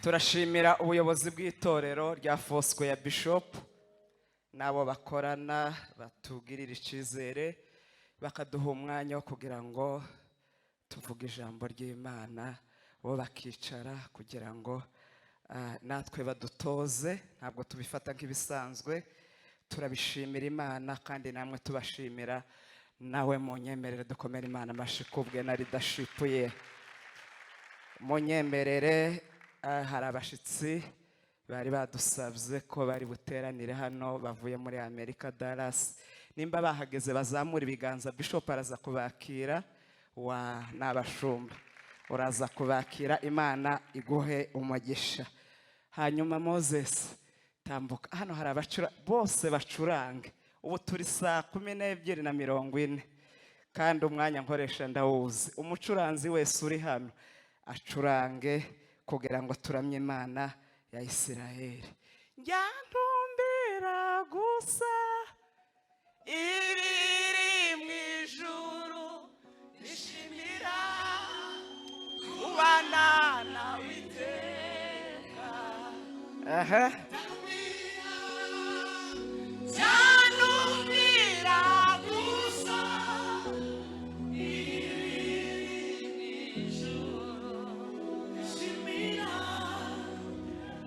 turashimira ubuyobozi bw'itorero rya Fosco ya Bishop nabo bakorana batugirira icyizere bakaduha umwanya wo kugira ngo tuvuge ijambo ry'Imana bo bakicara kugira ngo natwe badutoze. Ntabwo tubifata nk'ibisanzwe, turabishimira Imana kandi namwe tubashimira. Nawe munyemerere dukomere Imana amashyi kubwe na leadership ye. Munyemerere hari abashitsi bari badusabye ko bari buteranire hano bavuye muri Amerika Dallas. Nimba bahageze bazamura ibiganza, Bishop araza kubakira. N'abashumba uraza kubakira, Imana iguhe umugisha. Hanyuma Moses tambuka hano, hari abacura bose bacurange. Ubu turi saa 12:40 kandi umwanya nkoresha ndawuzi. Umucuranzi wese uri hano acurange kugira ngo turamye Imana ya Isiraheli. Njyantumbira gusa ibiri mwijuru nishimira kubana nawe iteka. Njyantumbira gusa ibiri mwijuru nishimira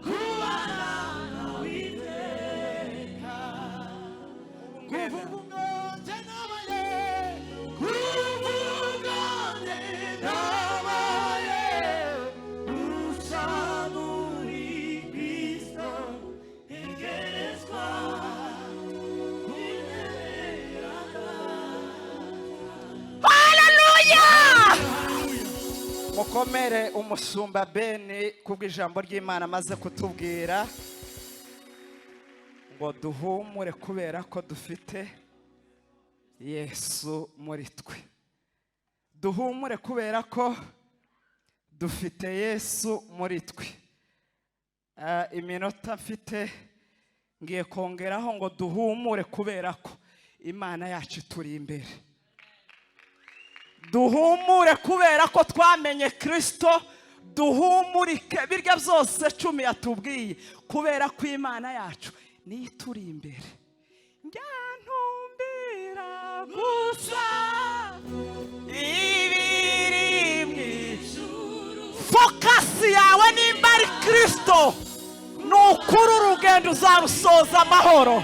kubana nawe iteka. Mukomere umusumba Beni kubw'ijambo ry'Imana maze kutubwira ngo duhumure kubera ko dufite Yesu muri twe. Duhumure kubera ko dufite Yesu muri twe. Iminota mfite ngiye kongeraho ngo duhumure kubera ko Imana yacu turi imbere. Duhumure kubera ko twamenye Kristo. Duhumurike birya byose 10 yatubwiye kubera ko Imana yacu ni turi imbere. Njyantumbira gusa ibiri mwijuru. Focus yawe nimba ari Kristo, nukuri urugendo uzarusoza amahoro.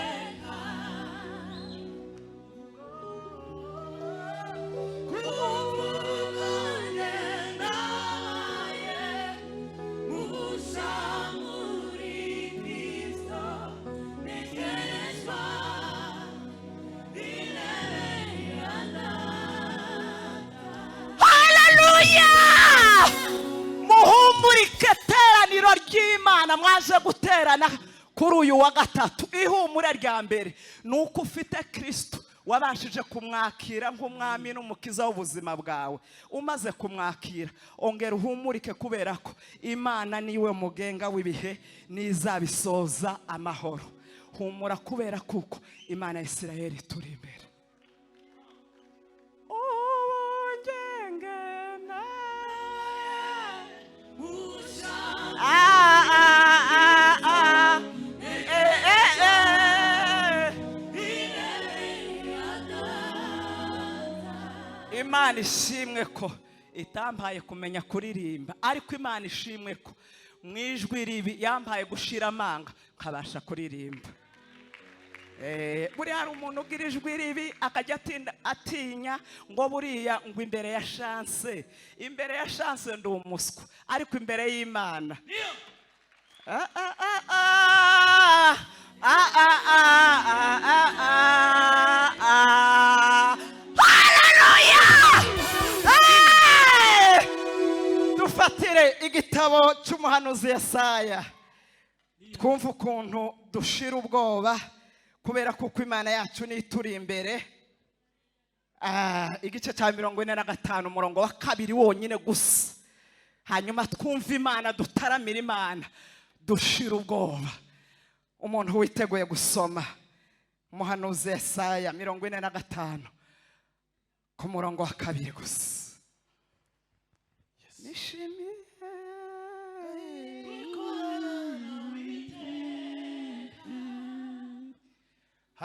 Muhumurike teraniro ry'Imana mwaje guterana kuri uyu wa gatatu. Ihumure rya mbere nuko ufite Kristo, wabashije kumwakira nk'umwami n'umukiza w'ubuzima bwawe. Umaze kumwakira ongera uhumurike kubera ko Imana niwe mugenga w'ibihe nizabisoza amahoro. Humura kubera kuko Imana ya Isiraheli turi imbere. Imana ishimwe ko itampaye kumenya kuririmba, ariko Imana ishimwe ko mwijwi ribi yampaye gushira amanga nkabasha kuririmba. Buri hari umuntu ugira ijwi ribi akajya atinya ngo buriya ngo imbere ya chance. Imbere ya chance ndi umuswa, ariko imbere y'Imana dufatire igitabo cy'umuhanuzi Yesaya twumva ukuntu dushira ubwoba kubera kuko Imana yacu ni turi imbere. Igice cya 45 umurongo wa 2 wonyine gusa. Hanyuma twumva Imana, dutaramira Imana, dushira ubwoba. Umuntu witeguye gusoma umuhanuzi Yesaya 45 ku murongo wa 2 gusa. Nishimiye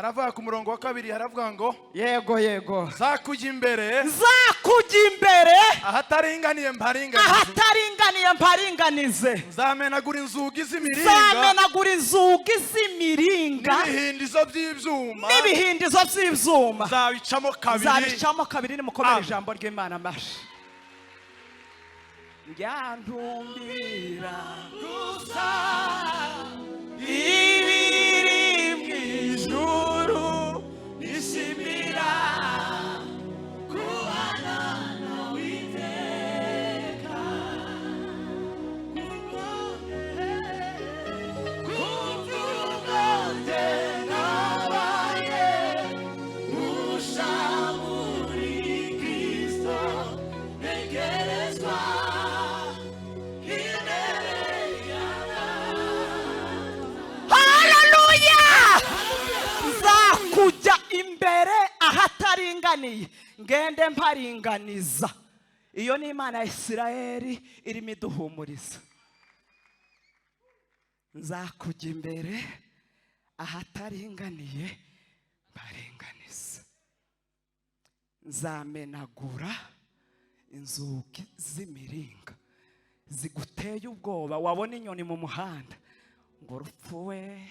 haravuga ku murongo wa 2 haravuga ngo yego yego, nzakujya imbere ahataringaniye mparinganize, nzamenagura inzugi z'imiringa n'ibihindizo by'ibyuma nzabicamo kabiri. Nimukomere ijambo ry'Imana amashi. Nyantumbira gusa ibiri mu ijuru nishimira kubana nawe iteka, kubw'ubwenge nabaye usha muri Kristo, ntegerezwa kujya imbere ahataringaniye ngende mparinganiza. Iyo ni Imana ya Isirayeli irimo iduhumuriza. Nzakujya imbere ahataringaniye mparinganiza, nzamenagura inzugi z'imiringa ziguteye ubwoba. Wabona inyoni mu muhanda ngo urupfu we,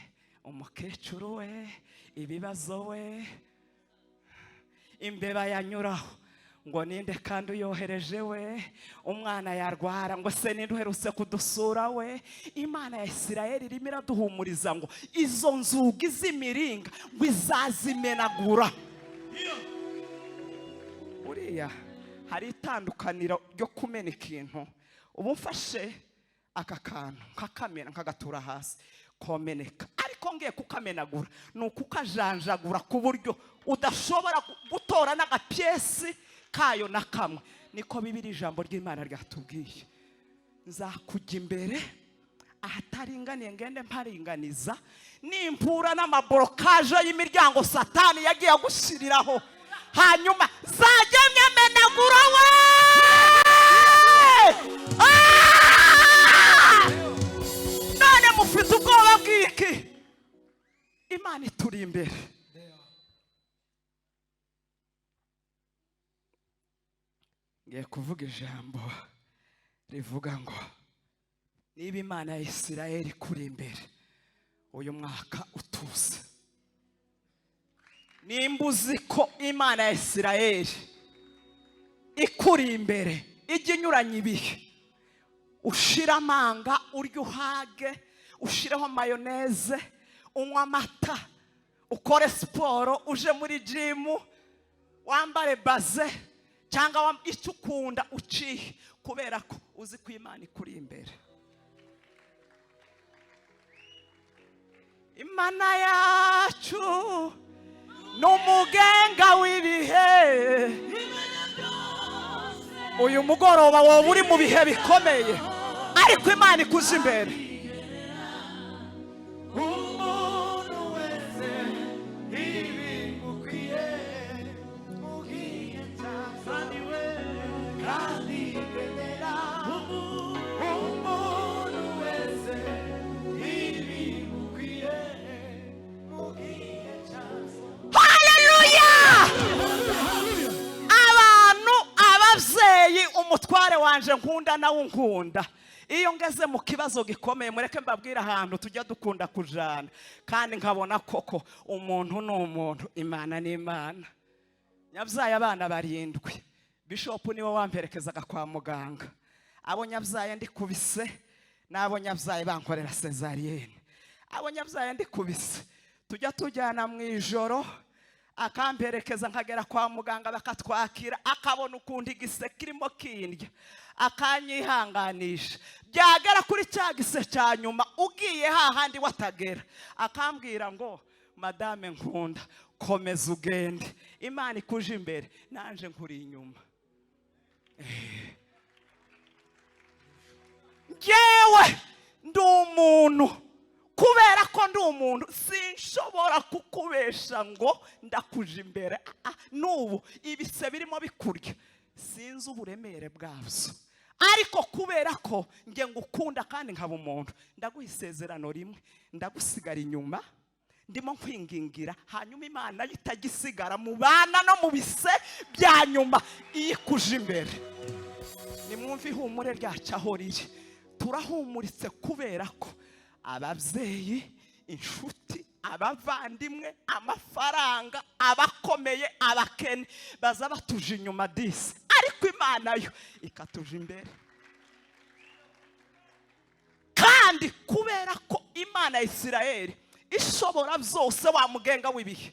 umukecuru we, ibibazo we, imbeba yanyuraho ngo ninde kandi uyohereje we, umwana yarwara ngo se ninde uherutse kudusura we. Imana ya Isirayeli irimo iraduhumuriza ngo izo nzugi z'imiringa ngo izazimenagura. Uriya hari itandukaniro ryo kumena ikintu. Ubu mfashe aka kantu nkakamena nkagatura hasi komeneka, ariko ngiye kukamenagura ni ukukajanjagura ku buryo udashobora gutora n'agapyesi kayo na kamwe. Niko Bibiliya ijambo ry'Imana ryatubwiye. Nzakujya imbere ahataringaniye ngende mparinganiza, nimpura n'amaborokaje y'imiryango Satani yagiye agushyiriraho, hanyuma zajya nyamenagura we. None mufite ubwoba bw'iki? Imana ituri imbere. Ngiye kuvuga ijambo rivuga ngo niba Imana ya Isirayeli kuri imbere uyu mwaka utuze, nimba uzi ko Imana ya Isirayeli ikuri imbere ijya inyuranye ibihe, ushira amanga, urya uhage, ushireho mayoneze, unywa amata, ukore siporo, uje muri jimu, wambare baze cyangwa icyo ukunda uciye, kubera ko uzi ko Imana ikuri imbere. Imana yacu n'umugenga w'ibihe. Uyu mugoroba wowe uri mu bihe bikomeye, ariko Imana ikuza imbere. Umuntu wese ibimukwiye mugiye cyazaniwe kandigendera. Umuntu wese ibimukwiye mugiye cyazaniwe. Haleluya! Ababyeyi, umutware wanje nkunda nawe unkunda, iyo ngeze mu kibazo gikomeye, mureke mbabwira ahantu tujya dukunda kujana, kandi nkabona koko umuntu ni umuntu, Imana ni Imana. Nyabyaye abana 7, Bishop niwe wamperekezaga kwa muganga. Abo nyabyaye ndikubise, nabo nyabyaye bankorera cesarienne. Abo nyabyaye ndikubise tujya tujyana mu ijoro, akamperekeza nkagera kwa muganga bakatwakira, akabona ukundi igise kirimo kindya, akanyihanganisha. Byagera kuri cya gise cya nyuma ugiye hahandi watagera, akambwira ngo madame nkunda, komeza ugende, Imana ikuje imbere, nanje nkuri inyuma. Ngewe ndi umuntu, kubera ko ndi umuntu sinshobora kukubesha ngo ndakuje imbere. N'ubu ibise birimo bikurya sinzi uburemere bwabyo, ariko kubera ko nge ngukunda kandi nkaba umuntu, ndaguha isezerano rimwe, ndagusigara inyuma, ndimo nkwingingira, hanyuma Imana itagisigara mu bana no mu bise bya nyuma iyikuje imbere. Nimwumve ihumure ryacu aho riri. Turahumuritse kubera ko ababyeyi, inshuti, abavandimwe, amafaranga, abakomeye, abakene baza batuje inyuma disi, ariko Imana yo ikatuje imbere. Kandi kubera ko Imana ya Isirayeli ishobora byose, wa mugenga w'ibihe,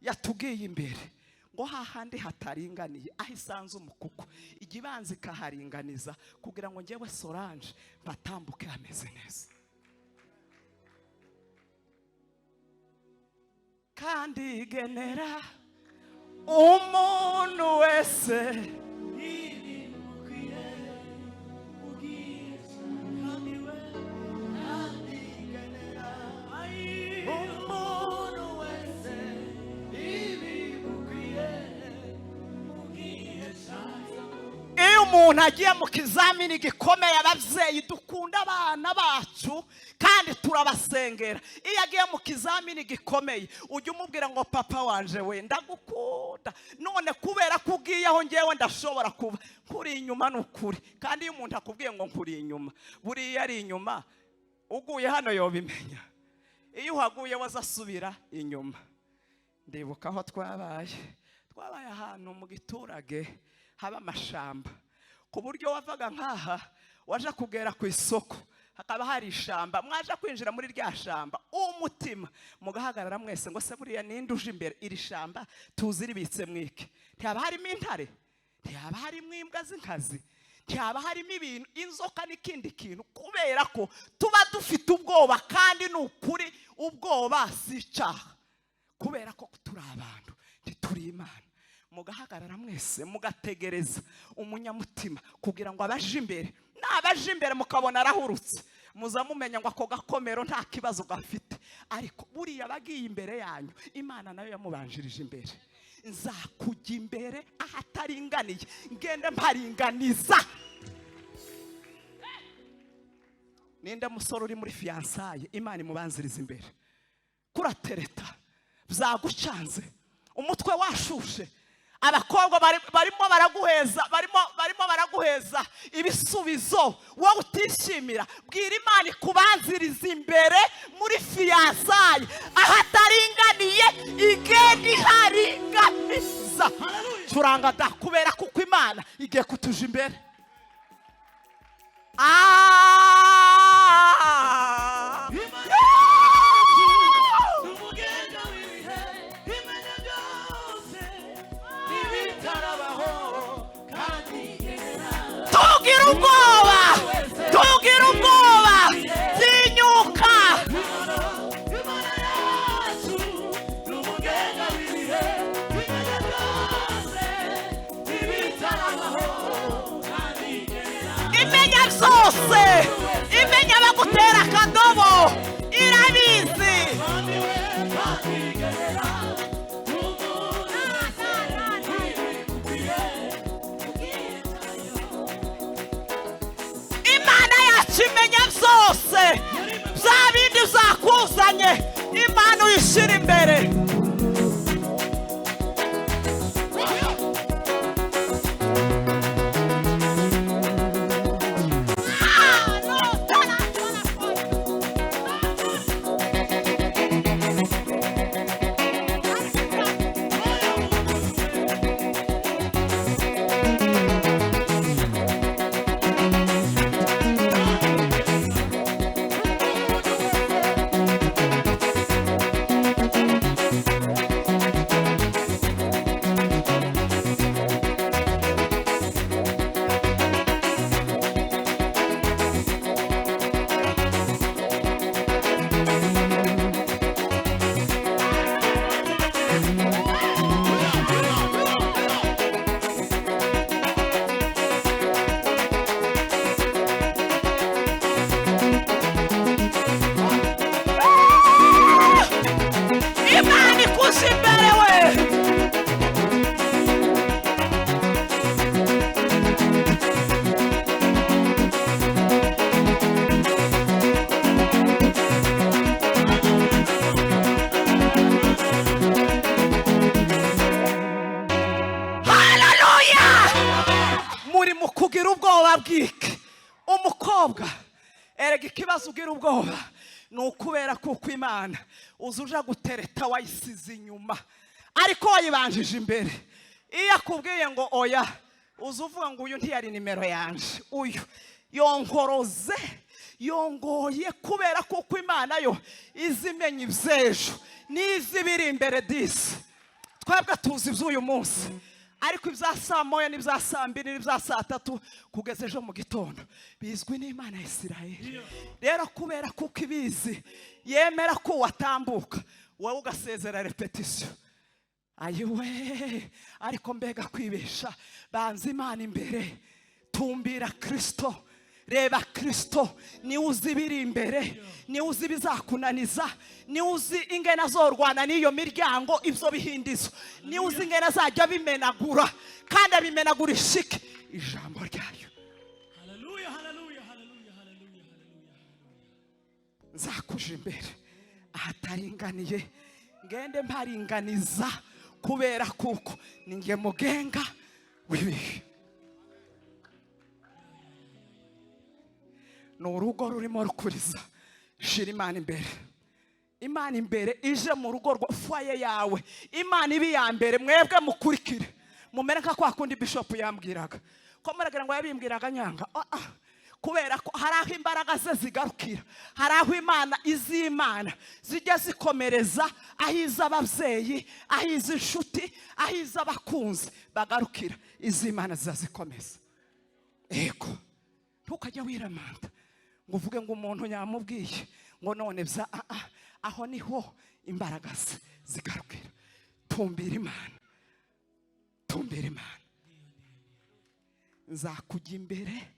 yatugiye imbere ngo hahandi hataringaniye aho isanze umukuku igibanza ikaharinganiza kugira ngo njyewe Solange mpatambuke hameze neza. Kandi igenera umuntu wese umuntu agiye mu kizamini gikomeye. Ababyeyi dukunda abana bacu kandi turabasengera. Iyo agiye mu kizamini gikomeye ujye umubwira ngo papa wanje we ndagukunda, none kubera ko ugiye aho ngewe ndashobora kuba nkuri inyuma. N'ukuri kandi iyo umuntu akubwiye ngo nkuri inyuma, buriya ari inyuma, uguye hano yobimenya. Iyo uhaguye wazasubira inyuma. Ndibuka aho twabaye ahantu mu giturage haba amashamba, ku buryo wavaga nkaha waje kugera ku isoko hakaba hari ishamba, mwaje kwinjira muri rya shamba umutima mugahagarara mwese ngo se buriya ninde uje imbere, iri shamba tuzi ribitse mwike. Ntihaba harimo intare, ntihaba harimo imbwa z'inkazi, ntihaba harimo ibintu, inzoka n'ikindi kintu, kubera ko tuba dufite ubwoba. Kandi ni ukuri ubwoba si icyaha, kubera ko turi abantu ntituri Imana. Mugahagarara mwese mugategereza umunyamutima kugira ngo abaje imbere. Nabaje imbere mukabona arahurutse, muzamumenya ngo ako gakomero nta kibazo gafite. Ariko buriya bagiye imbere yanyu, Imana nayo yamubanjirije imbere. Nzakujya imbere ahataringaniye, ngende mparinganiza. Ninde musore uri muri fiansaye, Imana imubanziriza imbere. Kuratereta byagucanze, umutwe washushe, abakobwa barimo baraguheza ibisubizo wowe utishimira. Bwira Imana ikubanziriza imbere muri fiansaye ahataringaniye, igenda iharinganiza. Turanga da kubera kuko Imana igiye kutuja imbere. Tugira ubwoba, tinyuka. Imenya byose, imenya bagutera akadobo, irabizi. Imenya byose, bya bindi zakuzanye, Imana uyishyira imbere. uri mu kugira ubwoba bw'iki umukobwa erega ikibazo ugira ubwoba ni ukubera kuko Imana uzuja gutereta wayisize inyuma ariko wayibanjije imbere. Iyo akubwiye ngo oya uzuvuga ngo uyu ntiyari nimero yanje, uyu yonkoroze yongoye kubera kuko Imana yo izimenya iby'ejo n'izibiri imbere disi. Twebwe tuzi iby'uyu munsi ariko ibya saa moya n'ibya saa mbiri n'ibya saa tatu kugeza ejo mu gitondo bizwi n'Imana ya Isirayeli. Rero kubera kuko ibizi yemera ko watambuka wowe ugasezera repetition. Ayiwe ariko mbega kwibesha. Banza Imana imbere, tumbira Kristo, reba Kristo niwe uzi ibiri imbere, niwe uzi ibizakunaniza, niwe uzi ingene azorwana n'iyo miryango ibyo bihindizo, niwe uzi ingene azajya bimenagura kandi abimenagura ishike ijambo ryayo. Haleluya, haleluya, haleluya, haleluya, haleluya. Nzakuja imbere ahataringaniye ngende mparinganiza kubera kuko ninge mugenga w'ibihe. N'urugo rurimo rukuriza shira Imana imbere. Imana imbere ije mu rugo rwa foye yawe. Imana ibi ya mbere mwebwe mukurikire. Mumere nka kwa kundi bishop yambwiraga ko muragira ngo yabimbwiraga nyanga. Kubera ko hari aho imbaraga ze zigarukira, hari aho Imana iz'Imana zijya zikomereza ahiza ababyeyi, ahiza inshuti, ahiza abakunzi bagarukira iz'Imana zizazikomeza. Ego ntukajya wiramanta ngo uvuge ngo umuntu nyamubwiye ngo none bya aho niho imbaraga ze zigarukira. Tumbira Imana, tumbira Imana. Nzakujya imbere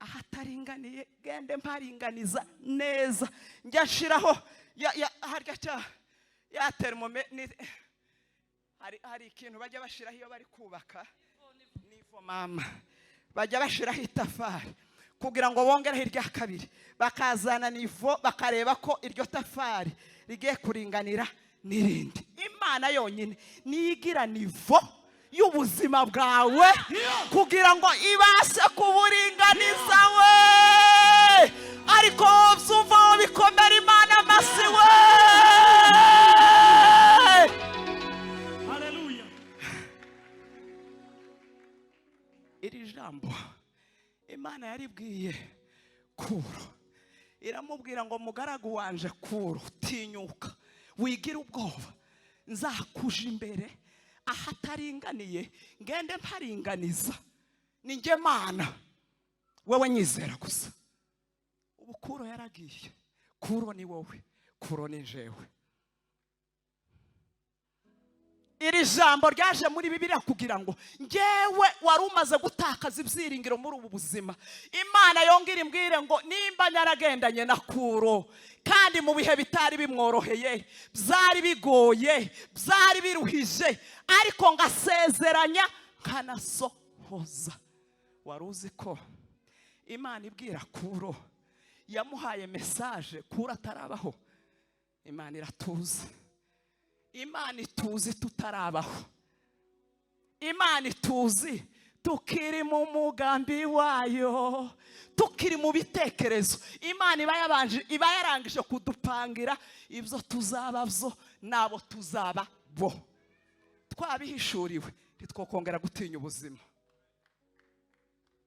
ahataringaniye gende mparinganiza neza. Njya nshiraho harya cya ya thermometer hari ikintu bajya bashiraho iyo bari kubaka nivo mama, bajya bashiraho itafari kugira ngo bongereho irya kabiri, bakazana nivo bakareba ko iryo tafari rigiye kuringanira n'irindi. Imana yonyine niyigira nivo y'ubuzima bwawe kugira ngo ibashe kuburinganiza we. Ariko byumva bikomera Imana amasi we. Haleluya. Iri jambo Imana yaribwiye Kuro, iramubwira ngo mugaragu wanje Kuro, tinyuka wigira ubwoba, nzakuja imbere ahataringaniye ngende mparinganiza. Ninjye Mana, wewe nyizera gusa. Ubu Kuro yaragiye. Kuro ni wowe, Kuro ni jewe. Iri jambo ryaje muri Bibiliya kugira ngo ngewe wari umaze gutakaza ibyiringiro muri ubu buzima, Imana yongera imbwire ngo nimba nyaragendanye na Kuro kandi mu bihe bitari bimworoheye, byari bigoye, byari biruhije, ariko ngasezeranya nkanasohoza. Wari uzi ko Imana ibwira Kuro yamuhaye message Kuro atarabaho? Imana iratuzi. Imana ituzi tutarabaho. Imana ituzi tukiri mu mugambi wayo, tukiri mu bitekerezo. Imana iba yarangije kudupangira ibyo tuzaba byo nabo tuzaba bo. Twabihishuriwe ntitwokongera gutinya ubuzima.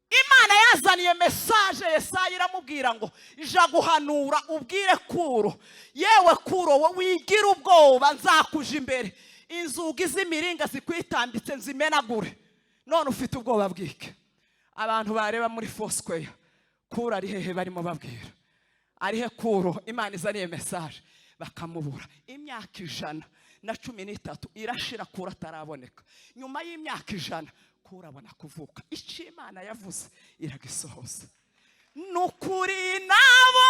Imana yazaniye message Yesaya iramubwira ngo ija guhanura ubwire Kuro, yewe Kuro wowe wigira ubwoba, nzakuja imbere inzugi z'imiringa zikwitambitse nzimenagure. None ufite ubwoba bwike? Abantu bareba muri Foursquare Kuro ari hehe barimo babwira ari he Kuro? Imana izaniye message bakamubura. Imyaka 113 irashira Kuro ataraboneka. Nyuma y'imyaka 100 Kuro abona kuvuka. Icyo Imana yavuze iragisohoza. Nukuri nabo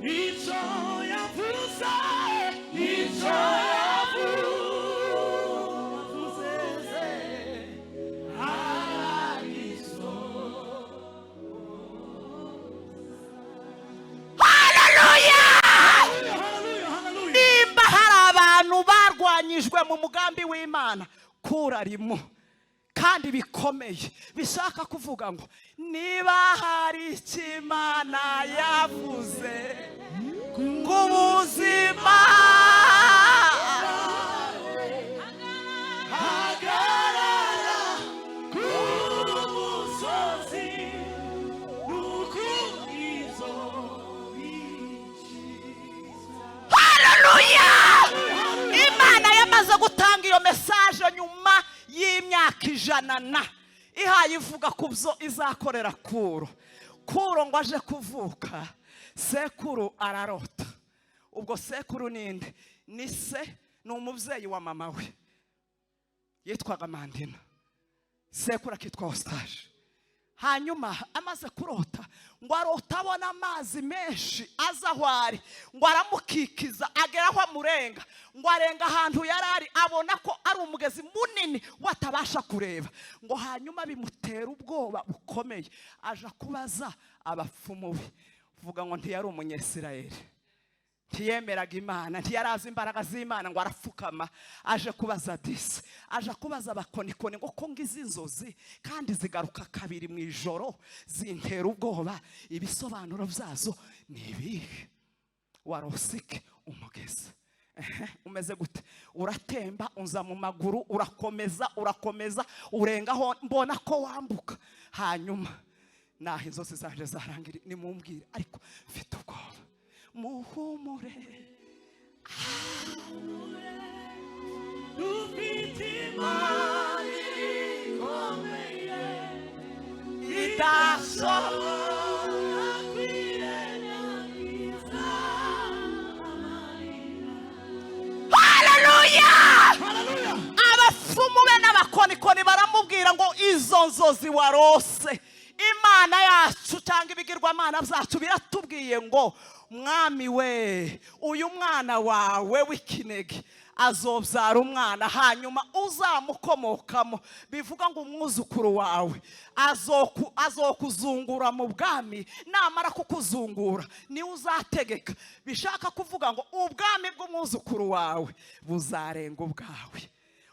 It's all you bitoranyijwe mu mugambi w'Imana kurarimo kandi bikomeye bishaka kuvuga ngo niba hari icyo Imana yavuze ku buzima hagarara ku musozi n'ukurizo haleluya. Imana yamaze gutanga iyo mesaje nyuma y'imyaka 100 ihaye ivuga ku byo izakorera Kuro ngo aje kuvuka. Sekuru ararota. Ubwo sekuru ninde? Ni se, ni umubyeyi wa mama we yitwaga Mandina. Sekuru akitwa Eustache. Hanyuma amaze kurota ngo arota abona amazi menshi aza aho ari, ngo aramukikiza agera aho amurenga, ngo arenga ahantu yarari abona ko ari umugezi munini watabasha kureba, ngo hanyuma bimutera ubwoba bukomeye aja kubaza abapfumu be. Vuga ngo ntiyari umunyesirayeli, ntiyemeraga Imana, ntiyarazi imbaraga z'Imana, ngo arapfukama aje kubaza disi, aje kubaza abakonikoni ngo ko ngize inzozi kandi zigaruka kabiri mu ijoro zintera ubwoba, ibisobanuro byazo ni ibihe? Warosike umugezi umeze gute? Uratemba unza mu maguru, urakomeza urengaho mbona ko wambuka, hanyuma naho inzozi zaje zarangira nimumbwire, ariko mfite ubwoba. Muhumure dufite Imana ikomeye idashobora kwirengagiza amarira. Haleluya! Abapfumu be n'abakonikoni baramubwira ngo izo nzozi warose Imana yacu cyangwa ibigirwamana byacu biratubwiye ngo mwami we, uyu mwana wawe w'ikinege azobyara umwana, hanyuma uzamukomokamo, bivuga ngo umwuzukuru wawe azokuzungura mu bwami, namara kukuzungura niwe uzategeka. Bishaka kuvuga ngo ubwami bw'umwuzukuru wawe buzarenga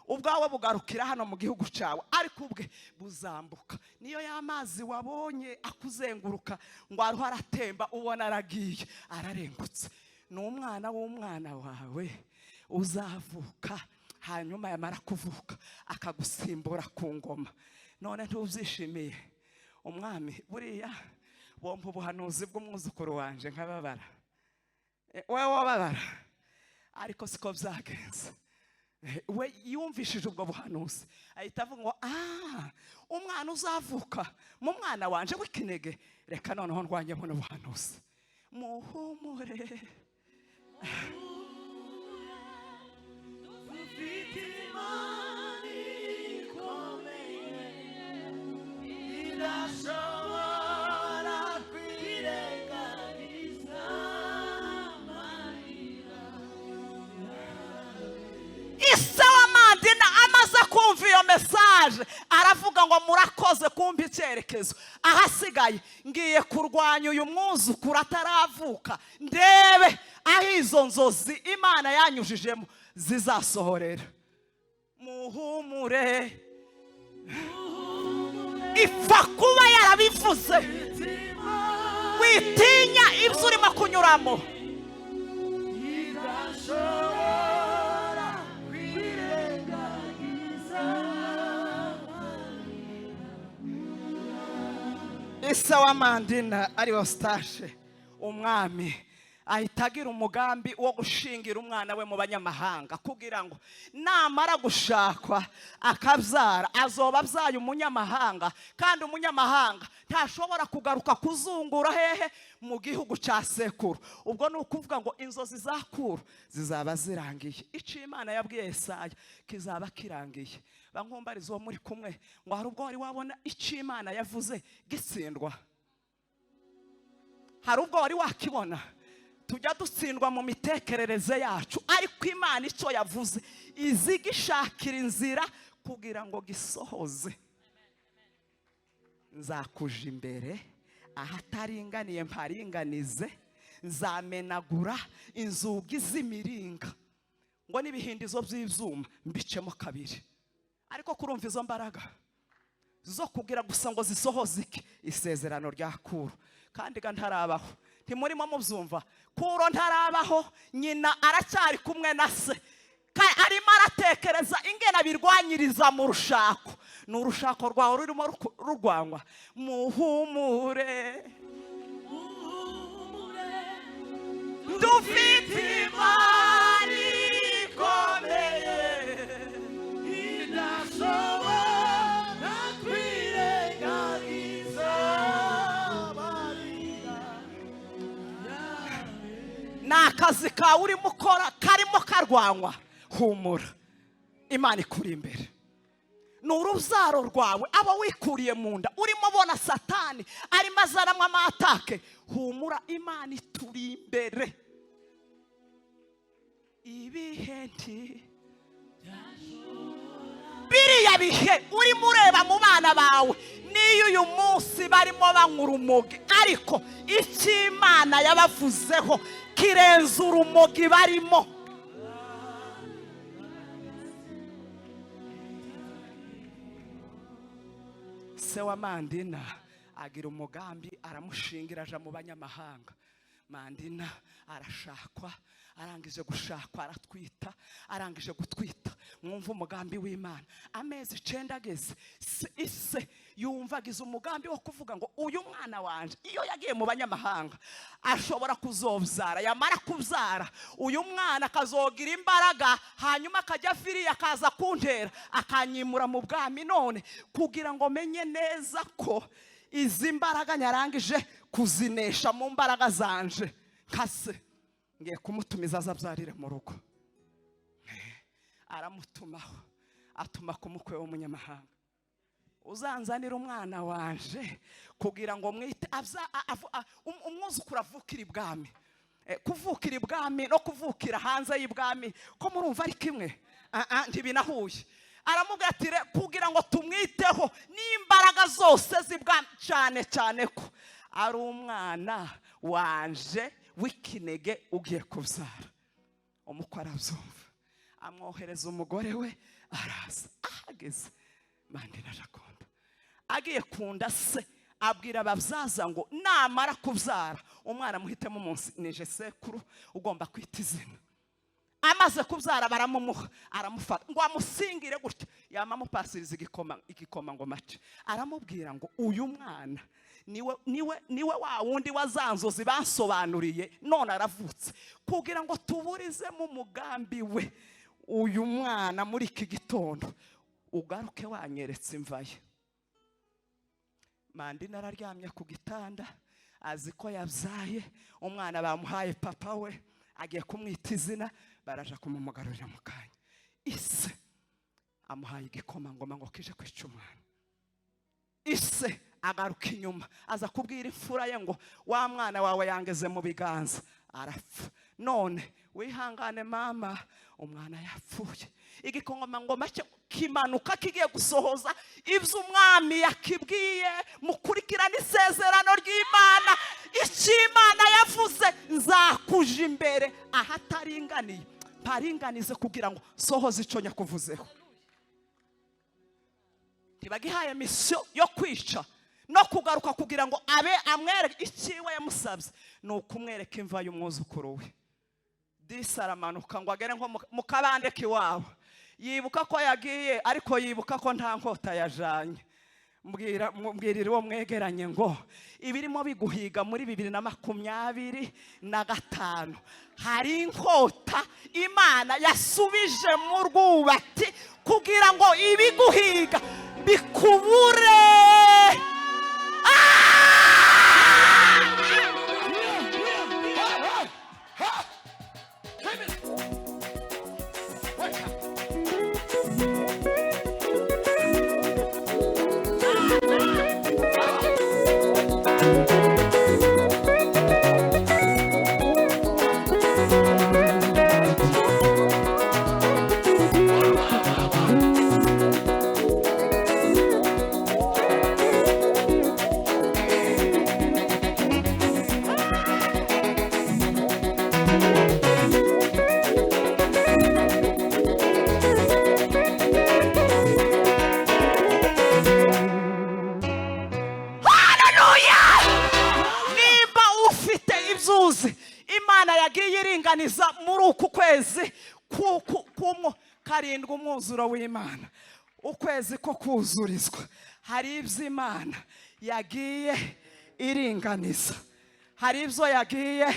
ubwawe bugarukira hano mu gihugu cyawe, ariko ubwe buzambuka. Niyo y'amazi wabonye akuzenguruka ngo aruho aratemba, ubona aragiye ararengutse. Ni umwana w'umwana wawe uzavuka, hanyuma yamara kuvuka akagusimbura ku ngoma. None ntubyishimiye umwami? Buriya bomba ubuhanuzi bw'umwuzukuru wanje nkababara, wowe wababara, ariko siko byagenze. We yumvishije ubwo buhanuzi ahita avuga ngo umwana uzavuka mu mwana wanje w'ikinege, reka noneho ndwanye buno buhanuzi. Muhumure dufite Imana ikomeye idashobora kwirengagiza amarira. Ise wa Mandina amaze kumva iyo mesaje aravuga ngo murakoze kumpa icyerekezo, ahasigaye ngiye kurwanya uyu mwuzukuru ataravuka, ndebe aho izo nzozi Imana yanyujijemo zizasohorera. Muhumure ipfa kuba yarabivuze, witinya ibyo urimo kunyuramo. Ise wa Mandina ari Eustache, umwami ahita agira umugambi wo gushingira umwana we mu banyamahanga, kugira ngo namara gushakwa akabyara azoba abyaye umunyamahanga, kandi umunyamahanga ntashobora kugaruka kuzungura hehe mu gihugu cya sekuru. Ubwo ni ukuvuga ngo inzozi za Kuro zizaba zirangiye, icyo Imana yabwiye Yesaya kizaba kirangiye. Bankumbariza uwo muri kumwe ngo hari ubwo wari wabona icyo Imana yavuze gitsindwa? Hari ubwo wari wakibona? Tujya dutsindwa mu mitekerereze yacu, ariko Imana icyo yavuze izi gishakira inzira kugira ngo gisohoze. Nzakuja imbere ahataringaniye mparinganize, nzamenagura inzugi z'imiringa ngo n'ibihindizo by'ivyuma mbicemo kabiri. Ariko kurumva izo mbaraga zo kugira gusa ngo zisohoze iki isezerano rya Kuro, kandi ga ntarabaho. Ntimurimo mubyumva, Kuro ntarabaho, nyina aracyari kumwe na se, arimo aratekereza ingena birwanyiriza mu rushako. N'urushako rwawe rurimo rurwanywa. Muhumure dufite Imana ikomeye idashobora kwirengagiza amarira. Ni akazi kawe urimo ukora karimo karwanywa. Humura, Imana ikuri imbere. Ni urubyaro rwawe aba wikuriye mu nda, urimo ubona Satani arimo azanamo amatake. Humura, Imana ituri imbere. Ibihe nti biriya bihe urimo ureba mu bana bawe niyo uyu munsi barimo banywa urumogi, ariko icyo Imana yabavuzeho kirenze urumogi barimo. Se wa Mandina agira umugambi, aramushingira aja mu banyamahanga. Mandina arashakwa, arangije gushakwa aratwita, arangije gutwita. Mwumva umugambi w'Imana. Amezi 9 ageze, ise yumvagiza umugambi wo kuvuga ngo uyu mwana wanje iyo yagiye mu banyamahanga ashobora kuzobyara. Yamara kubyara uyu mwana akazogira imbaraga, hanyuma akajya firiya akaza kuntera akanyimura mu bwami. None kugira ngo menye neza ko izi mbaraga nyarangije kuzinesha mu mbaraga zanje, kase ngiye kumutumiza azabyarire mu rugo. Aramutumaho, atuma ku mukwe w'umunyamahanga, uzanzanira umwana wanje kugira ngo mwite umwuzukuru avukira ibwami. Kuvukira ibwami no kuvukira hanze y'ibwami ko murumva ari kimwe? Ntibinahuye. Aramubwira ati kugira ngo tumwiteho n'imbaraga zose z'ibwami, cyane cyane ko ari umwana wanje w'ikinege ugiye kubyara. Umukwe arabyumva, amwohereza umugore we, araza. Ahageze Mandina arakunda, agiye kunda se abwira ababyaza ngo namara kubyara umwana muhitemo umunsi nije sekuru ugomba kwita izina. Amaze kubyara baramumuha, aramufata ngo amusingire gutya, yamamupasiriza igikoma ngo mace. Aramubwira ngo uyu mwana niwe wa wundi wazanzozi bansobanuriye, none aravutse kugira ngo tuburize mu mugambi we. Uyu mwana muri iki gitondo ugaruke wanyeretse imva ye. Mandina araryamye ku gitanda, azi ko yabyaye umwana, bamuhaye papa we, agiye kumwita izina. Baraja kumumugarurira mu kanya. Ise amuhaye igikomangoma ngo kije kwica umwana. Ise agaruka inyuma, aza kubwira imfura ye ngo wa mwana wawe yangeze mu biganza, arapfa. None wihangane mama, umwana yapfuye. Igikomangoma cyo kimanuka kigiye gusohoza ibyo umwami yakibwiye. Mukurikirana isezerano ry'Imana, icyo Imana yavuze, nzakuja imbere ahataringaniye paringanize kugira ngo sohoze icyo nyakuvuzeho. Ntibagihaye misiyo yo kwica no kugaruka kugira ngo abe amwereke ikiwe yamusabye, ni ukumwereka imva y'umwuzukuru we. Disi aramanuka ngo agere nko mu kabande k'iwabo. Yibuka ko yagiye, ariko yibuka ko nta nkota yajanye. Mbwirira uwo mwegeranye ngo ibirimo biguhiga muri 2025 hari inkota Imana yasubije mu rwubati kugira ngo ibiguhiga bikubure. iringaniza muri uku kwezi karindwi umwuzuro w'Imana, ukwezi ko kuzurizwa. Hari ibyo Imana yagiye iringaniza, hari ibyo yagiye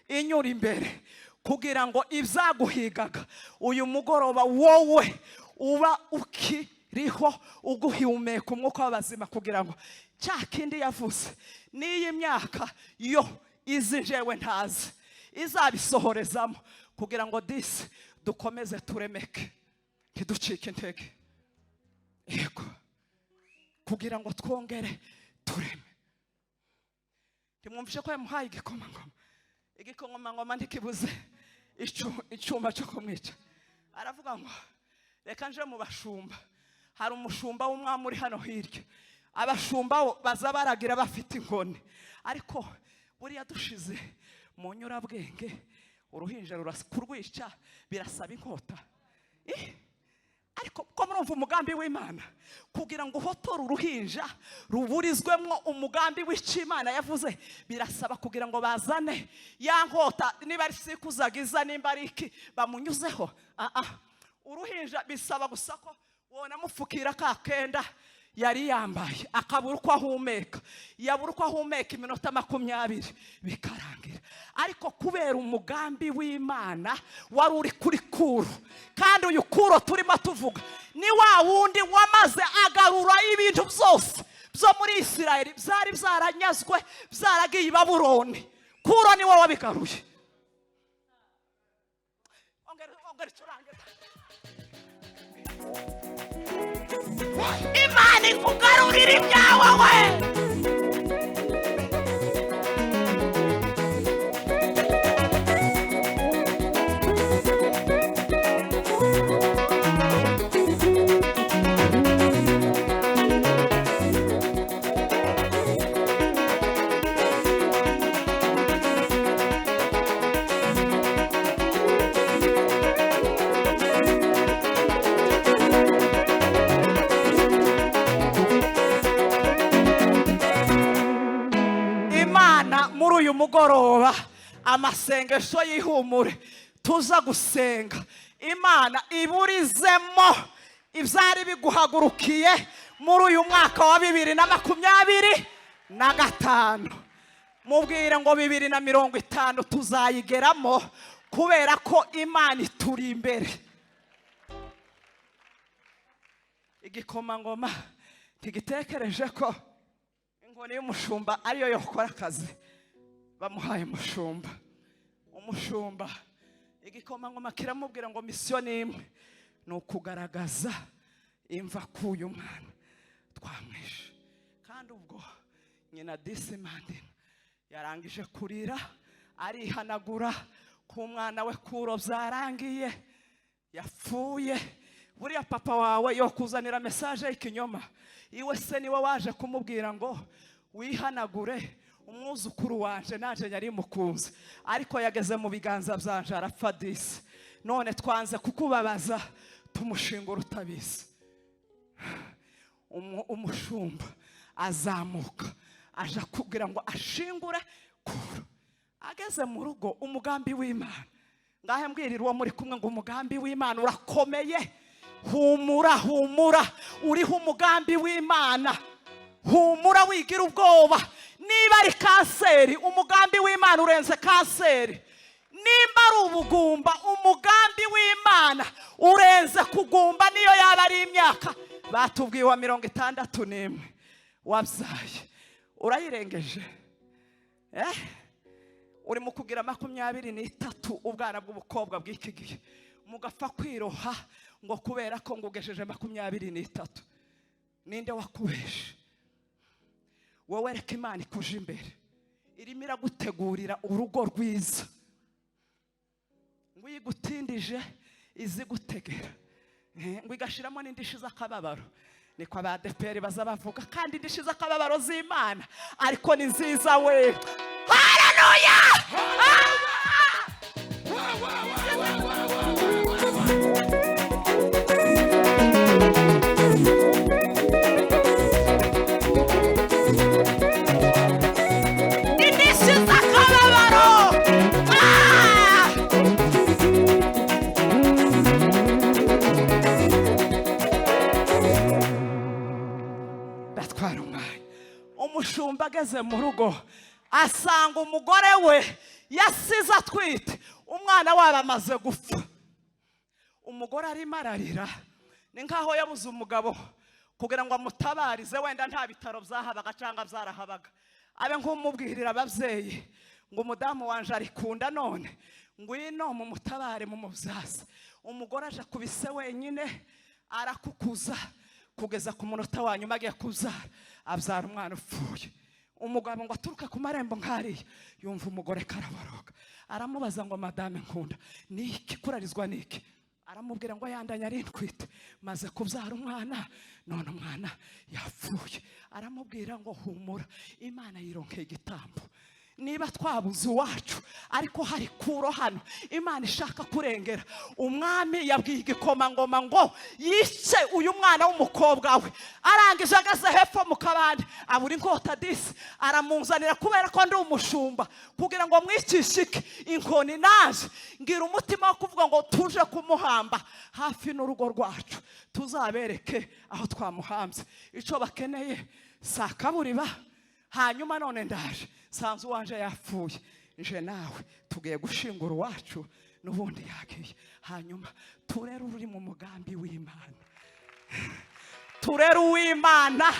inyura imbere kugira ngo ibyaguhigaga uyu mugoroba wowe uba ukiriho uguhumeka umwuka w'abazima, kugira ngo cya kindi yavuze n'iyi myaka yo izi jewe ntazi izabisohorezamo, kugira ngo disi dukomeze turemeke ntiducike intege, yego, kugira ngo twongere tureme. Ntimwumvishe ko yamuhaye igikomangoma ntikibuze icyuma cyo kumwica. Aravuga ngo reka nje mu bashumba. Hari umushumba w'umwami uri hano hirya, abashumba baza baragira bafite inkoni, ariko buriya dushize mu nyurabwenge uruhinja kurwica birasaba inkota. Ariko ko murumva umugambi w'Imana kugira ngo uhotore uruhinja ruburizwemo umugambi w'Imana yavuze, birasaba kugira ngo bazane ya nkota, niba ari sikuzagiza nimba ari iki bamunyuzeho. Uruhinja bisaba gusa ko wona mufukira ka kenda yari yambaye, akabura uko ahumeka, yabura uko ahumeka iminota 20 bikarangira. Ariko kubera umugambi w'Imana wari uri kuri Kuro, kandi uyu Kuro turimo tuvuga ni wa wundi wamaze agarura ibintu byose byo muri Isirayeli byari byaranyazwe, byaragiye i Babuloni. Kuro ni wowe wabigaruye. Imana ikugarurira ibyawe we. Muri uyu mugoroba amasengesho y'ihumure tuza gusenga, Imana iburizemo ibyari biguhagurukiye muri uyu mwaka wa 2025. Mubwire ngo 2050 tuzayigeramo, kubera ko Imana ituri imbere. Igikomangoma ntigitekereje ko inkoni y'umushumba ariyo yokora akazi, bamuhaye umushumba. Igikomangoma kiramubwira ngo misiyo nimwe ni ukugaragaza imva k'uyu mwana twamwishe. Kandi ubwo nyina Disimandi yarangije kurira, arihanagura ku mwana we Kuro byarangiye yapfuye. Buriya papa wawe yo kuzanira message y'ikinyoma, iwe se niwe waje kumubwira ngo wihanagure umwuzukuru wanje naje yari mukunze, ariko yageze mu biganza byanje arapfa disi. None twanze kukubabaza tumushingura utabizi. Umushumba azamuka aja kugira ngo ashingure Kuro. Ageze mu rugo, umugambi w'Imana, ngahe mbwirira uwo muri kumwe ngo umugambi w'Imana urakomeye. Humura, uriho umugambi w'Imana. Humura, wigira ubwoba. Niba ari kanseri, umugambi w'Imana urenze kanseri. Nimba ari ubugumba, umugambi w'Imana urenze kugumba, niyo yaba ari imyaka batubwiye wa 61 wabyaye urayirengeje. Uri mu kugira 23 ubwana bw'ubukobwa bw'iki gihe, mugapfa kwiroha ngo kubera ko ngugejeje 23. Ninde wakubeshe? Wowe reka Imana ikuje imbere, irimo iragutegurira urugo rwiza. Ngo yigutindije izi gutegera, ngo igashiramo n'indishi z'akababaro. Niko abadeperi baza bavuga, kandi indishi z'akababaro z'Imana ariko ni nziza we. Haleluya! Indishi z'akababaro Datwara umwanya. Umushumba ageze mu rugo asanga umugore we yasize atwite, umwana wabo amaze gupfa. Umugore arimo ararira, ni nkaho yabuze umugabo kugira ngo amutabarize, wenda nta bitaro byahabaga cyangwa byarahabaga. Abe nk'umubwirira ababyeyi ngo umudamu wanje arikunda none ngwino mu mutabare mu mubyaza. Umugore aje kubise wenyine arakukuza kugeza ku munota wa nyuma agiye kubyara, abyara umwana upfuye. Umugabo ngo aturuke ku marembo nkariya yumva umugore karaboroga, aramubaza ngo madame nkunda niki kurarizwa niki? Aramubwira ngo yandanya ari ntwite maze kubyara umwana, none umwana yapfuye. Aramubwira ngo humura, Imana yironkeye igitambo. Niba twabuze uwacu ariko hari kuro hano Imana ishaka kurengera. Umwami yabwiye igikomangoma ngo yice uyu mwana w'umukobwa we, arangije ageze hepfo mu kabande abura inkota disi aramuzanira kubera ko ndi umushumba kugira ngo mwicishike inkoni. Naje ngira umutima wo kuvuga ngo tuje kumuhamba hafi n'urugo rwacu, tuzabereke aho twamuhambye. Icyo bakeneye sakaburiba. Hanyuma none ndaje sanzu wanje yapfuye, nje nawe tugiye gushingura uwacu n'ubundi yagiye. Hanyuma turere uri mu mugambi w'Imana, turere uw'Imana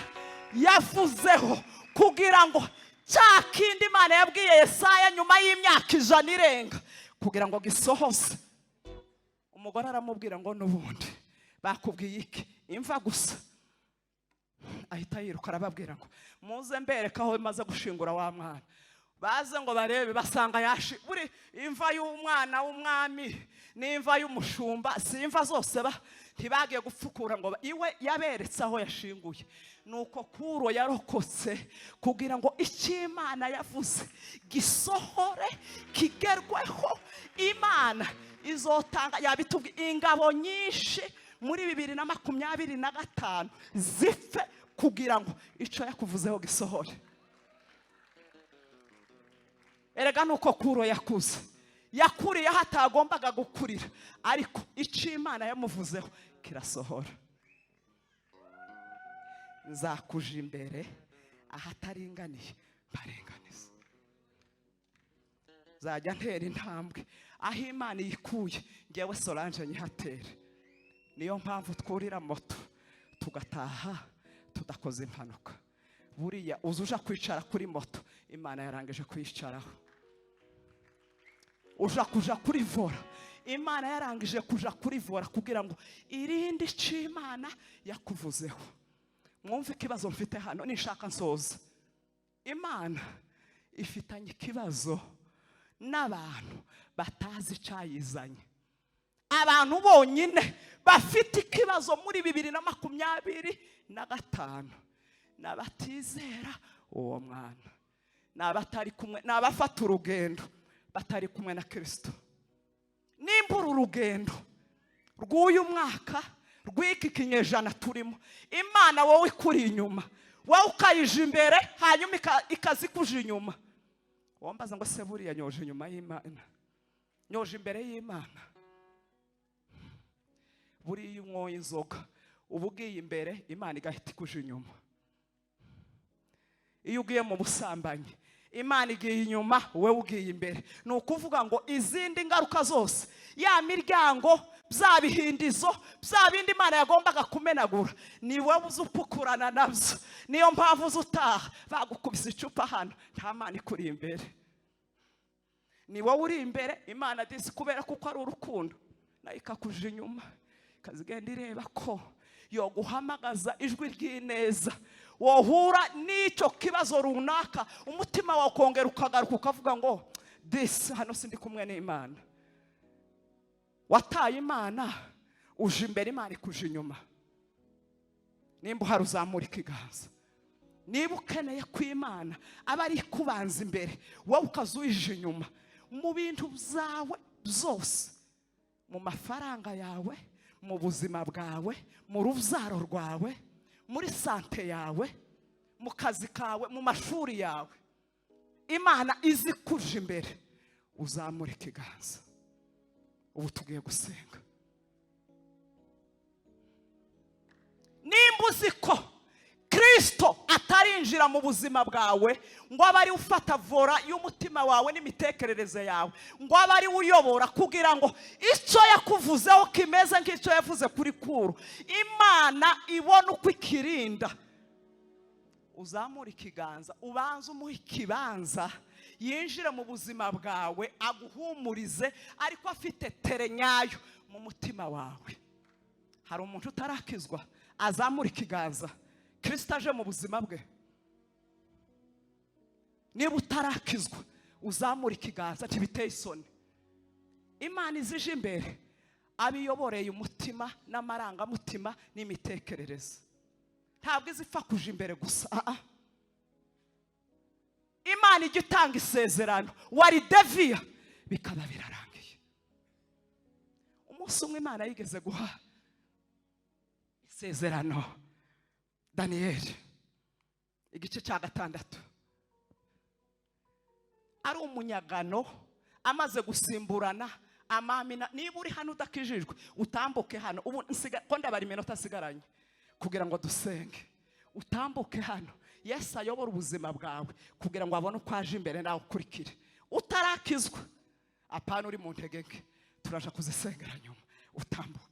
yavuzeho kugira ngo cya kindi Imana yabwiye Yesaya nyuma y'imyaka 100 irenga kugira ngo gisohoze. Umugore aramubwira ngo n'ubundi bakubwiye iki? Imva gusa. Ahita yiruka arababwira ngo muze mbereka aho bimaze gushingura wa mwana. Baze ngo barebe basanga yashi buri imva y'umwana w'umwami n'imva y'umushumba, si imva zose ntibagiye gupfukura ngo iwe yaberetse aho yashinguye. Nuko kuro yarokotse kugira ngo icy'Imana yavuze gisohore kigerweho. Imana izotanga yabitubwiye ingabo nyinshi muri 2025 zipfe kugira ngo icyo yakuvuzeho gisohore. Erega nuko kuro yakuze yakuriye hatagombaga gukurira, ariko icyo Imana yamuvuzeho kirasohora. Nzakuje imbere ahataringaniye barenganiza. Zajya ntera intambwe aho Imana yikuye, ngewe Solange nyihatere. Niyo mpamvu twurira moto tugataha tudakoze impanuka. Buriya uzuja kwicara kuri moto Imana yarangije kwicaraho. Uja kuja kuri vora Imana yarangije kuja kuri vora kugira ngo irinde cy'Imana yakuvuzeho. Mwumve ikibazo mfite hano nishaka nsoza. Imana ifitanye ikibazo n'abantu batazi cyayizanye. Abantu bonyine bafite ikibazo muri 2025 n'abatizera uwo mwana, n'abatari kumwe, n'abafata urugendo batari kumwe na Kristo. Nimbura urugendo rw'uyu mwaka rw'iki kinyejana turimo, Imana wowe ikuri inyuma, wowe ukayije imbere hanyuma ikazikuje inyuma. Wambaza ngo se buriya nyoje inyuma y'Imana, nyoje imbere y'Imana? Buriya umwoye inzoga uba ugiye imbere Imana igahita ikuje inyuma. Iyo ugiye mu busambanyi Imana igiye inyuma, wowe ugiye imbere. Ni ukuvuga ngo izindi ngaruka zose, ya miryango, bya bihindizo, bya bindi Imana yagombaga kumenagura, ni wowe uzupukurana nabyo. Niyo mpamvu uzutaha bagukubise icupa hano, nta Mana ikuri imbere. Ni wowe uri imbere, Imana disi kubera kuko ari urukundo na ikakuje inyuma, kazigenda ireba ko yo guhamagaza ijwi ry'ineza. Wohura n'icyo kibazo runaka, umutima wawe ukongera ukagaruka ukavuga ngo disi hano sindi kumwe n'Imana. Wataye Imana uje imbere, Imana ikuje inyuma. Nimba uhari uzamura ikiganza. Niba ukeneye ko Imana aba ari kubanza imbere, wowe ukazuje inyuma mu bintu byawe byose, mu mafaranga yawe, mu buzima bwawe, mu rubyaro rwawe, muri sante yawe, mu kazi kawe, mu mashuri yawe, Imana izi kuje imbere, uzamura ikiganza. Ubu tugiye gusenga. uzi ko Kristo atarinjira mu buzima bwawe ngo abe ari ufata vora y'umutima wawe n'imitekerereze yawe, ngo abe ari uyobora kugira ngo icyo yakuvuzeho kimeze nk'icyo yavuze kuri Kuro, Imana ibona uko ikirinda. Uzamura ikiganza, ubanza umuhe ikibanza yinjire mu buzima bwawe, aguhumurize ariko afite tere nyayo mu mutima wawe. Hari umuntu utarakizwa, azamura ikiganza, Kristo aje mu buzima bwe. Niba utarakizwa, uzamura ikiganza, ntibiteye isoni. Imana izije imbere abiyoboreye umutima n'amarangamutima n'imitekerereze. Ntabwo izipfa kuja imbere gusa. Imana ijya itanga isezerano, wari deviya bikaba birarangiye. Umunsi umwe Imana yigeze guha isezerano Daniyeli, igice cya 6. Ari umunyagano amaze gusimburana amami. Niba uri hano udakijijwe, utambuke hano. Ubu ko ndabara iminota asigaranye kugira ngo dusenge. Utambuke hano, Yesu ayobora ubuzima bwawe kugira ngo abone uko aje imbere nawe ukurikire. Utarakizwa, apana uri mu ntege nke, turaje kuzisengera nyuma. Utambuke.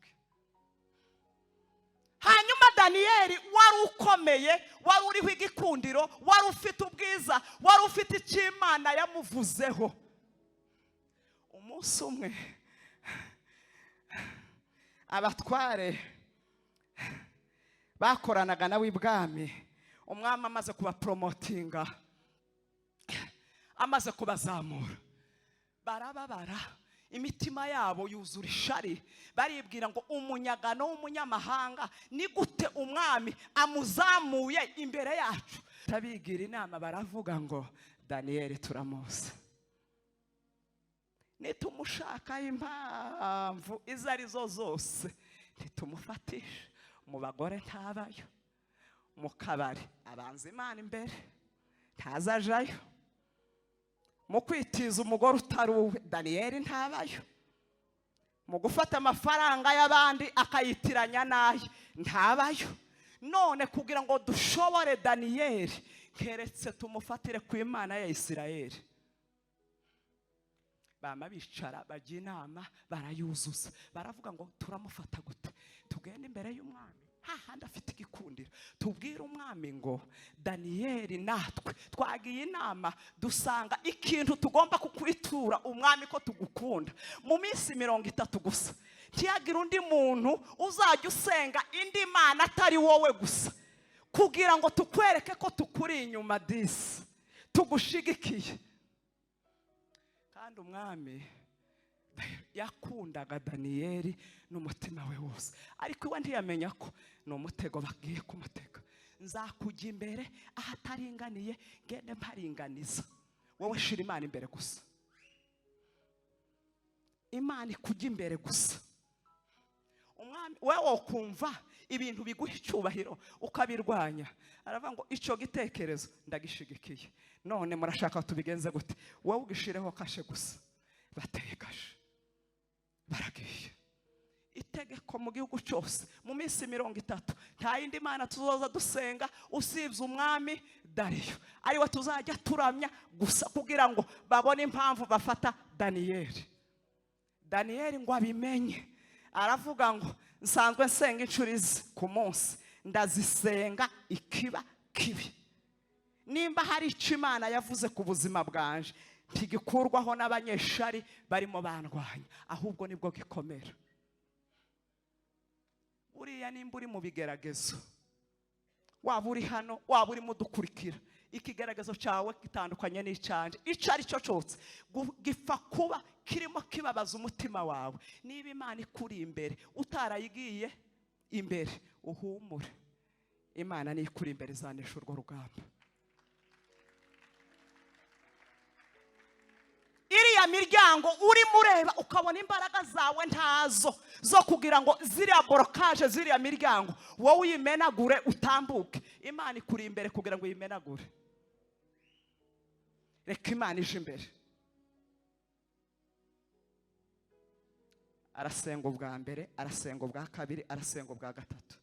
Hanyuma Daniyeli wari ukomeye, wari uriho igikundiro, wari ufite ubwiza, wari ufite icyo Imana yamuvuzeho. Umunsi umwe abatware bakoranaga nawe ibwami, umwami amaze kuba promotinga, amaze kubazamura, barababara, imitima yabo yuzura ishari. Baribwira ngo umunyagano w'umunyamahanga ni gute umwami amuzamuye imbere yacu. Tabigira inama, baravuga ngo Daniyeli turamuzi, nitumushaka impamvu izo arizo zose ntitumufatisha. Mu bagore ntabayo, mu kabari abanza Imana imbere, ntazajayo. Mu kwitiza umugore utari uwe, Daniyeli ntabayo. Mu gufata amafaranga y'abandi akayitiranya naye, ntabayo. None kugira ngo dushobore Daniyeli, keretse tumufatire ku Imana ya Isirayeli. Bama bicara bajya inama, barayuzuza, baravuga ngo turamufata gute? Tugende imbere y'umwami, hahandi afite igikundiro, tubwire umwami ngo Daniyeli natwe twagiye inama, dusanga ikintu tugomba kukwitura umwami ko tugukunda. Mu minsi 30 gusa, ntiyagira undi muntu uzajya usenga indi mana atari wowe gusa, kugira ngo tukwereke ko tukuri inyuma disi, tugushigikiye. Kandi umwami yakundaga Daniyeli n'umutima we wose, ariko iwe ntiyamenya ko ni umutego bagiye kumutega. Nzakujya imbere ahataringaniye, ngende mparinganiza. Wowe shira Imana imbere gusa, Imana ikujya imbere gusa. Umwami wewe ukumva ibintu biguha icyubahiro ukabirwanya, aravuga ngo icyo gitekerezo ndagishigikiye. None murashaka tubigenze gute? Wowe ugishireho kashe gusa. Bateye kashe, baragiye. Itegeko mu gihugu cyose mu minsi 30, nta yindi mana tuzoza dusenga usibye umwami Dariyo, ariwe tuzajya turamya gusa, kugira ngo babone impamvu bafata Daniyeli. Daniyeli ngo abimenye, aravuga ngo nsanzwe nsenga inshuro izi ku munsi, ndazisenga ikiba kibi. Nimba hari icyo Imana yavuze ku buzima bwanje, ntigikurwaho n'abanyeshari barimo bandwanya, ahubwo nibwo gikomera. Uriya nimba uri mu bigeragezo, waba uri hano, waba uri mudukurikira, ikigaragazo cyawe gitandukanye n'icyanje. Icyo ari cyo cyose gipfa kuba kirimo kibabaza umutima wawe. Niba Imana ikuri imbere, utarayigiye imbere, uhumure. Imana ni ikuri imbere, izanesha urwo rugamba. Iriya miryango urimo ureba ukabona imbaraga zawe ntazo zo kugira ngo ziriya borokaje ziriya miryango wowe uyimenagure utambuke. Imana ikuri imbere kugira ngo uyimenagure. Reka Imana ije imbere. Arasenga ubwa mbere, arasenga ubwa kabiri, arasenga ubwa gatatu.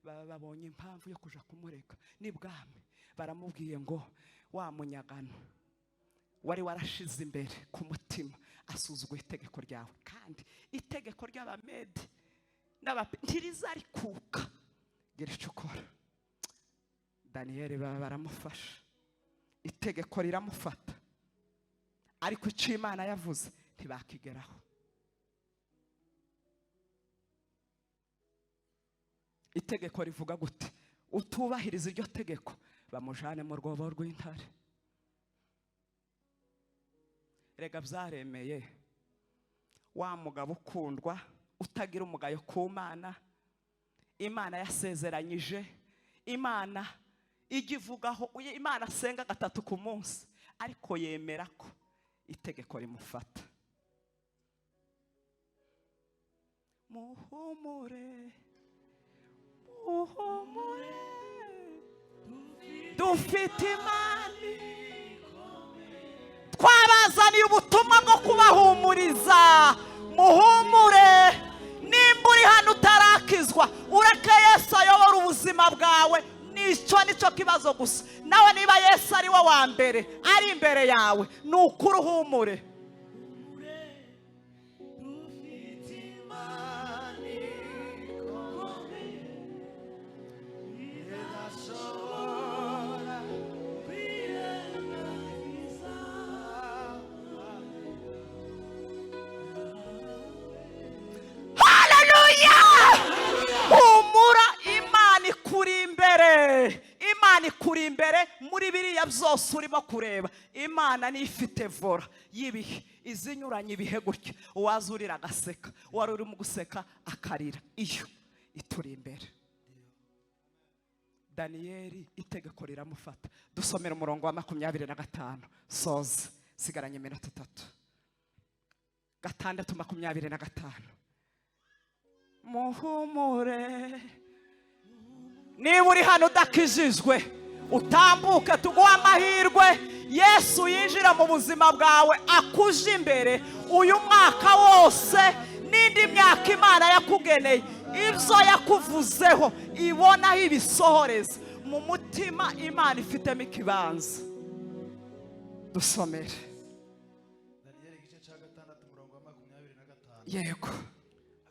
babonye impamvu yo kuja kumurega n'ibwami. Baramubwiye ngo wa munyagano wari warashize imbere ku mutima asuzuguye itegeko ryawe, kandi itegeko ry'Abamedi ntirizarikuka. Gira icyo ukora. Daniyeli baramufasha, itegeko riramufata, ariko icyo Imana yavuze ntibakigeraho. Itegeko rivuga gute? Utubahiriza iryo tegeko bamujane mu rwobo rw'intare. Rega byaremeye wa mugabo ukundwa utagira umugayo ku Mana, Imana yasezeranyije, Imana igivugaho, Imana asenga 3 ku munsi, ariko yemera ko itegeko rimufata. Muhumure, muhumure, dufite Imana. Twabazaniye ubutumwa bwo kubahumuriza. Muhumure, nimba uri hano utarakizwa, ureke Yesu ayobora ubuzima bwawe. Nicyo kibazo gusa. Nawe niba Yesu ari wo wa mbere, ari imbere yawe, nukuri uhumure. Imana ikuri imbere muri biriya byose urimo kureba. Imana ni ifite vora y'ibihe izinyuranye ibihe gutya. Uwazurira agaseka, wari urimo guseka akarira. Iyo ituri imbere. Daniyeli itegeko riramufata. Dusomera umurongo wa 25. Soza, sigaranye iminota 3. 6:25. Muhumure, niba uri hano udakijijwe, utambuke tuguha amahirwe. Yesu yinjira mu buzima bwawe, akuje imbere uyu mwaka wose n'indi myaka Imana yakugeneye. Ibyo yakuvuzeho ibonaho ibisohoreza mu mutima. Imana ifitemo ikibanza. Dusomere Daniyeli igice cya 6 umurongo wa 25. yego.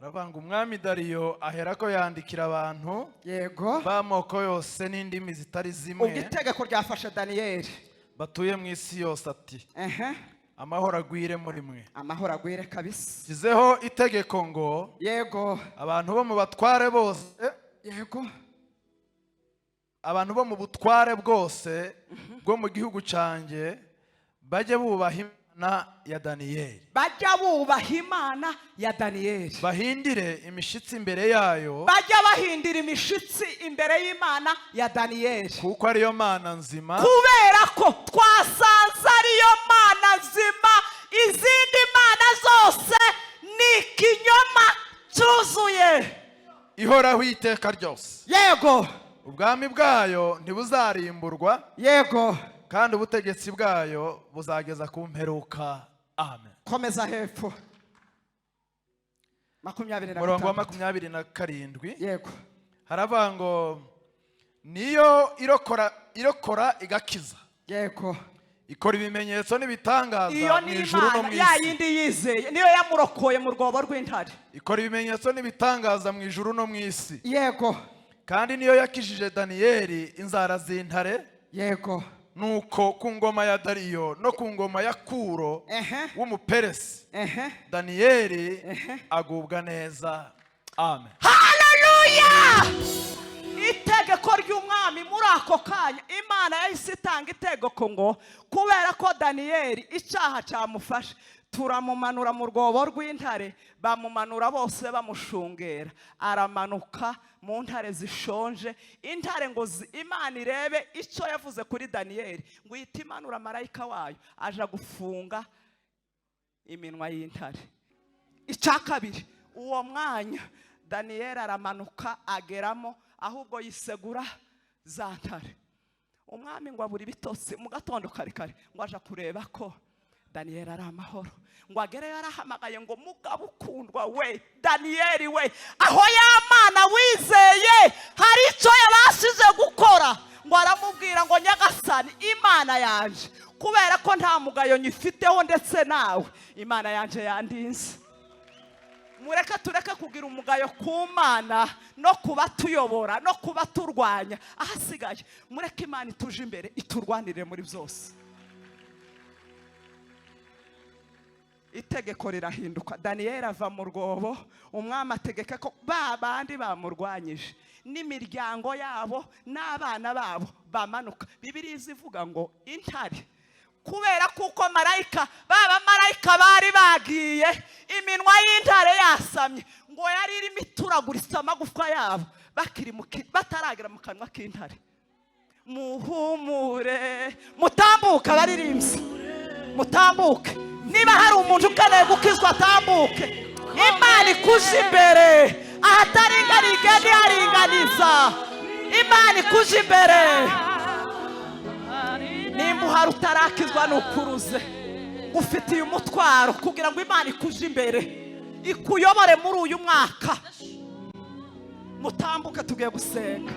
Aravuga ngo umwami Dariyo aherako yandikira abantu Yego. b'amoko yose n'indimi zitari zimwe, ubwo itegeko ryafashe Daniyeli, batuye mu isi yose ati amahoro agwire muri mwe. amahoro agwire kabisa. Kizeho itegeko ngo Yego. abantu bo mu batware bose, Yego. abantu bo mu butware bwose bwo mu gihugu cyanjye bajye bubaha Imana ya Daniyeli. Bajya bubaha Imana ya Daniyeli. Bahindire imishitsi imbere yayo. Bajya bahindira imishitsi imbere y'Imana ya Daniyeli. Kuko ariyo Mana nzima. Kubera ko twasanze ariyo Mana nzima, izindi mana zose ni ikinyoma cyuzuye. Ihoraho iteka ryose. Yego. Ubwami bwayo ntibuzarimburwa. Yego. Kandi ubutegetsi bwayo buzageza ku mperuka. Amen. Komeza hepfo. 25. Murongo wa 27. Yego. Haravuga ngo niyo irokora igakiza. Yego. Ikora ibimenyetso n'ibitangaza iyo mu ijuru no mu isi. Ya yindi yizeye niyo yamurokoye mu rwobo rw'intare. Ikora ibimenyetso n'ibitangaza mu ijuru no mu isi. Yego. Kandi niyo yakijije Daniyeli inzara z'intare. Yego. Nuko ku ngoma ya Dariyo no ku ngoma ya Kuro w'umuperesi Daniyeli agubwa neza. Amen. Haleluya. Itegeko ry'umwami muri ako kanya Imana yahise itanga itegeko ngo kubera ko Daniyeli icyaha cyamufashe, turamumanura mu rwobo rw'intare. Bamumanura bose bamushungera, aramanuka mu ntare zishonje. Intare ngo Imana irebe icyo yavuze kuri Daniyeli, ngo ihite imanura marayika wayo aja gufunga iminwa y'intare. Icya kabiri, uwo mwanya Daniyeli aramanuka ageramo, ahubwo yisegura za ntare. Umwami ngo abura ibitotsi mu gatondo kare kare, ngo aja kureba ko Daniyeli ari amahoro. Ngo agere yarahamagaye ngo mugabo ukundwa we Daniyeli we, aho ya Mana wizeye hari icyo yabashije gukora, ngo aramubwira ngo nyagasani Imana yanje, kubera ko nta mugayo nyifiteho ndetse nawe, Imana yanje yandinze. Mureke tureke kugira umugayo ku Mana no kuba tuyobora no kuba turwanya, ahasigaye mureke Imana ituje imbere iturwanire muri byose. Itegeko rirahinduka, Daniyeli ava mu rwobo, umwami ategeka ko ba bandi bamurwanyije n'imiryango yabo n'abana babo bamanuka. Bibiliya ivuga ngo intare, kubera kuko marayika marayika bari bagiye, iminwa y'intare yasamye, ngo yari irimo ituraguritse amagufwa yabo bataragera mu kanwa k'intare. Muhumure, mutambuke abaririmbyi, mutambuke. Niba hari umuntu ukeneye gukizwa atambuke. Imana ikuje imbere, ahataringaniye ntiharinganiza. Imana ikuje imbere. Nimba uhari utarakizwa nukuruze, ufitiye umutwaro kugira ngo Imana ikuje imbere ikuyobore muri uyu mwaka. Mutambuke tugiye gusenga.